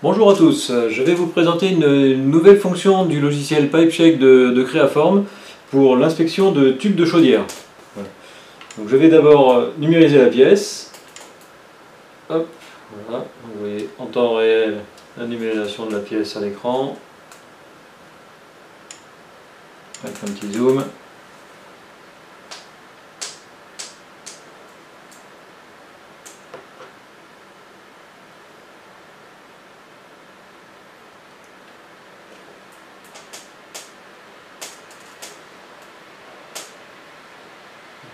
Bonjour à tous, je vais vous présenter une nouvelle fonction du logiciel PipeCheck de Creaform pour l'inspection de tubes de chaudière. Voilà. Donc je vais d'abord numériser la pièce. Hop, voilà. Vous voyez en temps réel la numérisation de la pièce à l'écran. Avec un petit zoom.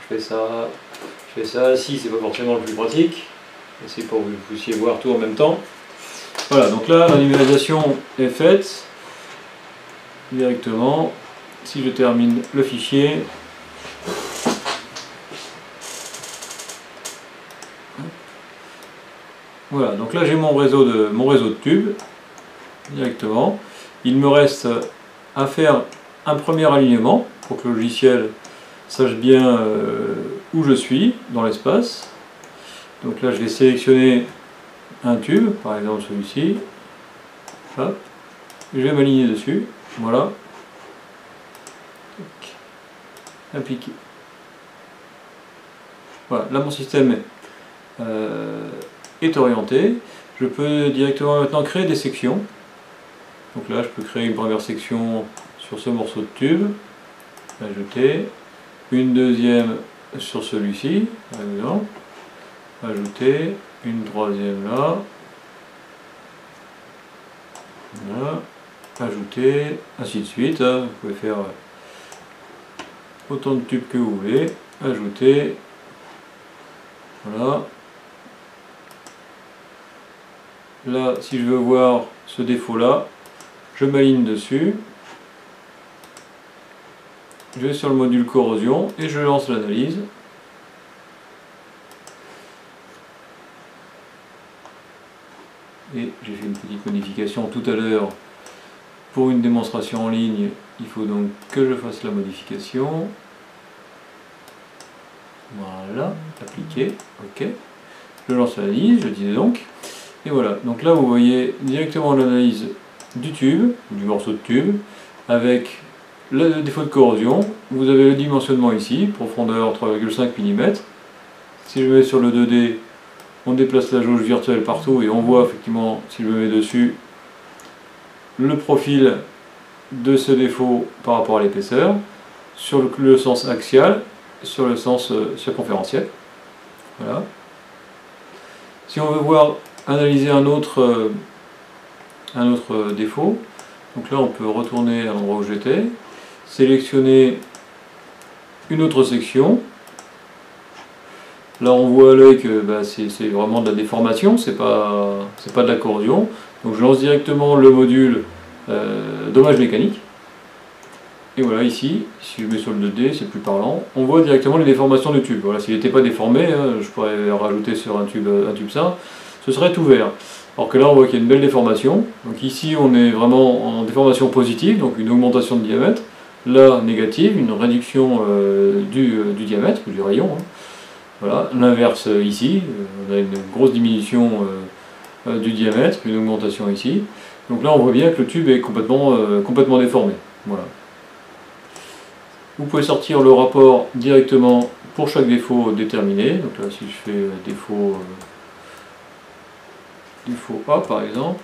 Je fais ça assis, c'est pas forcément le plus pratique, c'est pour que vous puissiez voir tout en même temps. Voilà, donc là la numérisation est faite directement. Si je termine le fichier, voilà, donc là j'ai mon réseau de tubes directement. Il me reste à faire un premier alignement pour que le logiciel sache bien où je suis dans l'espace. Donc là je vais sélectionner un tube, par exemple celui-ci. Je vais m'aligner dessus. Voilà. Appliquer. Voilà, là mon système est orienté. Je peux directement maintenant créer des sections. Donc là je peux créer une première section sur ce morceau de tube, ajouter, une deuxième sur celui-ci, par exemple, ajouter, une troisième là, voilà, ajouter, ainsi de suite. Vous pouvez faire autant de tubes que vous voulez, ajouter, voilà. Là, si je veux voir ce défaut-là, je m'aligne dessus, je vais sur le module corrosion et je lance l'analyse. Et j'ai fait une petite modification tout à l'heure pour une démonstration en ligne. Il faut donc que je fasse la modification. Voilà, appliquer, ok. Je lance l'analyse, je disais donc. Et voilà, donc là vous voyez directement l'analyse du tube, du morceau de tube, avec le défaut de corrosion. Vous avez le dimensionnement ici, profondeur 3,5 mm. Si je mets sur le 2D, on déplace la jauge virtuelle partout et on voit effectivement, si je me mets dessus, le profil de ce défaut par rapport à l'épaisseur, sur le sens axial, sur le sens circonférentiel. Voilà. Si on veut voir analyser un autre défaut, donc là on peut retourner à l'endroit où j'étais, sélectionner une autre section. Là on voit à l'œil que c'est vraiment de la déformation, c'est pas de la corrosion. Donc je lance directement le module dommage mécanique. Et voilà, ici, si je mets sur le 2D, c'est plus parlant, on voit directement les déformations du tube. Voilà, s'il n'était pas déformé, je pourrais rajouter sur un tube ça, ce serait tout vert. Alors que là, on voit qu'il y a une belle déformation. Donc ici, on est vraiment en déformation positive, donc une augmentation de diamètre. Là, négative, une réduction du diamètre, ou du rayon. Voilà, l'inverse ici, on a une grosse diminution du diamètre, une augmentation ici. Donc là, on voit bien que le tube est complètement déformé. Voilà. Vous pouvez sortir le rapport directement pour chaque défaut déterminé. Donc là, si je fais défaut A par exemple,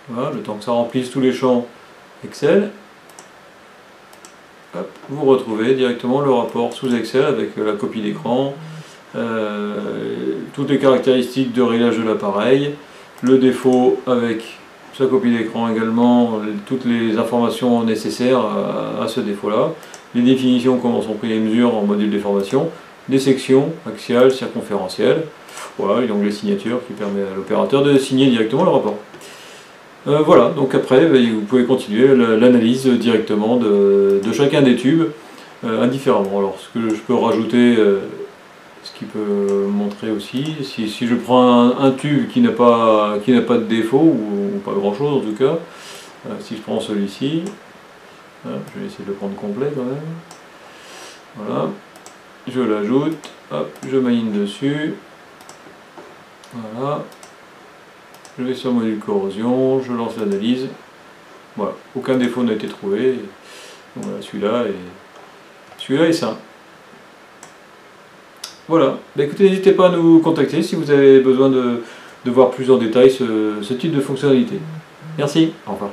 voilà, le temps que ça remplisse tous les champs Excel, hop, vous retrouvez directement le rapport sous Excel avec la copie d'écran, toutes les caractéristiques de réglage de l'appareil, le défaut avec sa copie d'écran également, toutes les informations nécessaires à ce défaut-là, les définitions, comment sont prises les mesures en module déformation, des sections axiales, circonférentielles, voilà, et l'onglet signature qui permet à l'opérateur de signer directement le rapport. Voilà, donc après, vous pouvez continuer l'analyse directement de chacun des tubes indifféremment. Alors, ce que je peux rajouter, ce qui peut montrer aussi, si je prends un tube qui n'a pas de défaut, ou pas grand chose en tout cas, si je prends celui-ci, je vais essayer de le prendre complet quand même, voilà, je l'ajoute, hop, je m'aligne dessus, Voilà. Je vais sur module corrosion, je lance l'analyse. Voilà, aucun défaut n'a été trouvé. Donc voilà, celui-là est sain. Voilà, bah écoutez, n'hésitez pas à nous contacter si vous avez besoin de voir plus en détail ce type de fonctionnalité. Merci, au revoir.